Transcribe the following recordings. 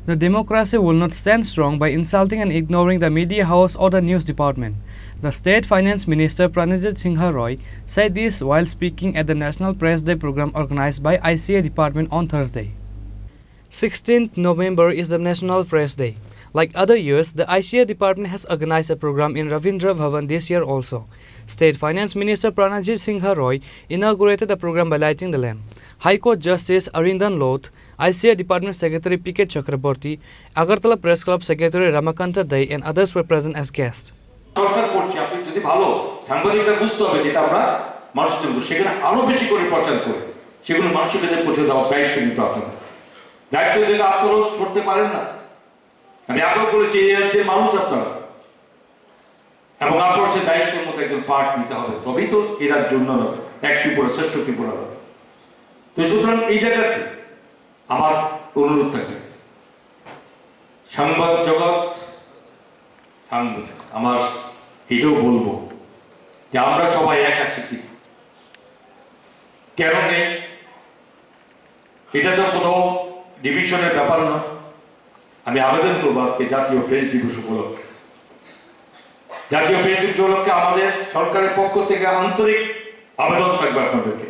The democracy will not stand strong by insulting and ignoring the media house or the news department. The State Finance Minister Pranajit Singh Roy said this while speaking at the National Press Day program organized by ICA Department on Thursday. 16th November is the National Press Day. Like other years, the ICA Department has organized a program in Rabindra Bhavan this year also. State Finance Minister Pranajit Singh Roy inaugurated the program by lighting the lamp. High Court Justice Arindan Loth, ICA Department Secretary P.K. Chakraborty, Agartala Press Club Secretary Ramakanta Day and others were present as guests. সরকার করছে আপনি যদি ভালো সাংবাদিকতা বুঝতে হবে যেটা আমরা মানুষের জন্য সেখানে আরো বেশি করে প্রচার করে সেগুলো মানুষের কাছে পৌঁছে দেওয়ার দায়িত্ব নিতে আপনাদের দায়িত্ব থেকে আপনারা সরতে পারেন না আমি আগেও বলেছি এই রাজ্যের মানুষ আপনারা এবং আপনার সেই দায়িত্বের মধ্যে একজন পার্ট নিতে হবে তবেই তো এই রাজ্য উন্নয়ন হবে এক ত্রিপুরা শ্রেষ্ঠ ত্রিপুরা হবে তো সুতরাং এই জায়গাতে আমার অনুরোধ থাকে সংবাদ জগৎ সাংবাদিক আমার এটাও বলবো যে আমরা সবাই এক আছি কি কেন নেই এটা তো কোথাও ডিভিশনের ব্যাপার না আমি আবেদন করবো আজকে জাতীয় প্রেস দিবস উপলক্ষে জাতীয় প্রেস দিবস উপলক্ষে আমাদের সরকারের পক্ষ থেকে আন্তরিক আবেদন থাকবে আপনাদেরকে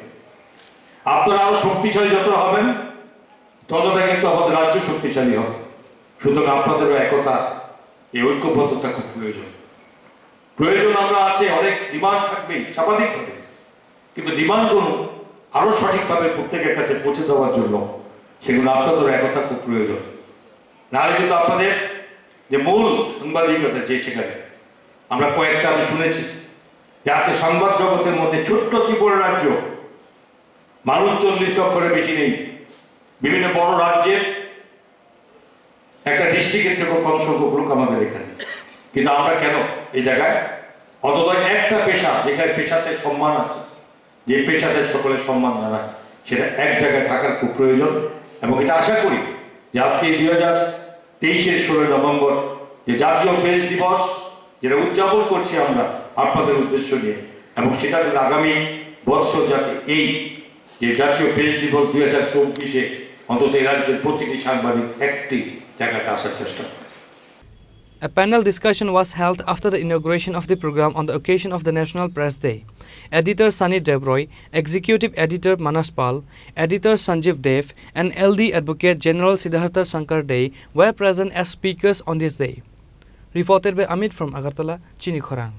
আপনারা আরো শক্তিশালী যত হবেন ততটা কিন্তু আমাদের রাজ্য শক্তিশালী হবে সুতরাং আপনাদেরও একতা এই ঐক্যবদ্ধতা খুব প্রয়োজন আমরা আছে অনেক ডিমান্ড থাকবে স্বাভাবিকভাবে কিন্তু ডিমান্ডগুলো আরো সঠিকভাবে প্রত্যেকের কাছে পৌঁছে দেওয়ার জন্য সেগুলো আপনাদের একতা খুব প্রয়োজন নাহলে কিন্তু আপনাদের যে মূল সাংবাদিকতা যে সেখানে আমরা কয়েকটা আমি শুনেছি যে আজকে সংবাদ জগতের মধ্যে ছোট্ট ত্রিপুরা রাজ্য মানুষ 40 লক্ষের বেশি নেই বিভিন্ন বড় রাজ্যের একটা ডিস্ট্রিক্টের থেকেও কম সংখ্যক লোক আমাদের এখানে কিন্তু আমরা কেন এই জায়গায় অন্তত একটা পেশা যেখানে পেশাতে সম্মান আছে যে পেশাতে সকলের সম্মান জানায় সেটা এক জায়গায় থাকার খুব প্রয়োজন এবং এটা আশা করি যে আজকে 2023-এর 16 নভেম্বর যে জাতীয় প্রেস দিবস যেটা উদযাপন করছি আমরা আপনাদের উদ্দেশ্য নিয়ে এবং সেটা যদি আগামী বৎসর যাতে এই যে জাতীয় প্রেস দিবস 2024-এ অন্তত এই রাজ্যের প্রতিটি সাংবাদিক একটি জায়গাতে আসার চেষ্টা করে। A panel discussion was held after the inauguration of the program on the occasion of the National Press Day. Editor Sunny Debroy, Executive Editor Manas Pal, Editor Sanjeev Dev, and LD Advocate General Siddhartha Shankar Dey were present as speakers on this day. Reported by Amit from Agartala, Chini Khorang.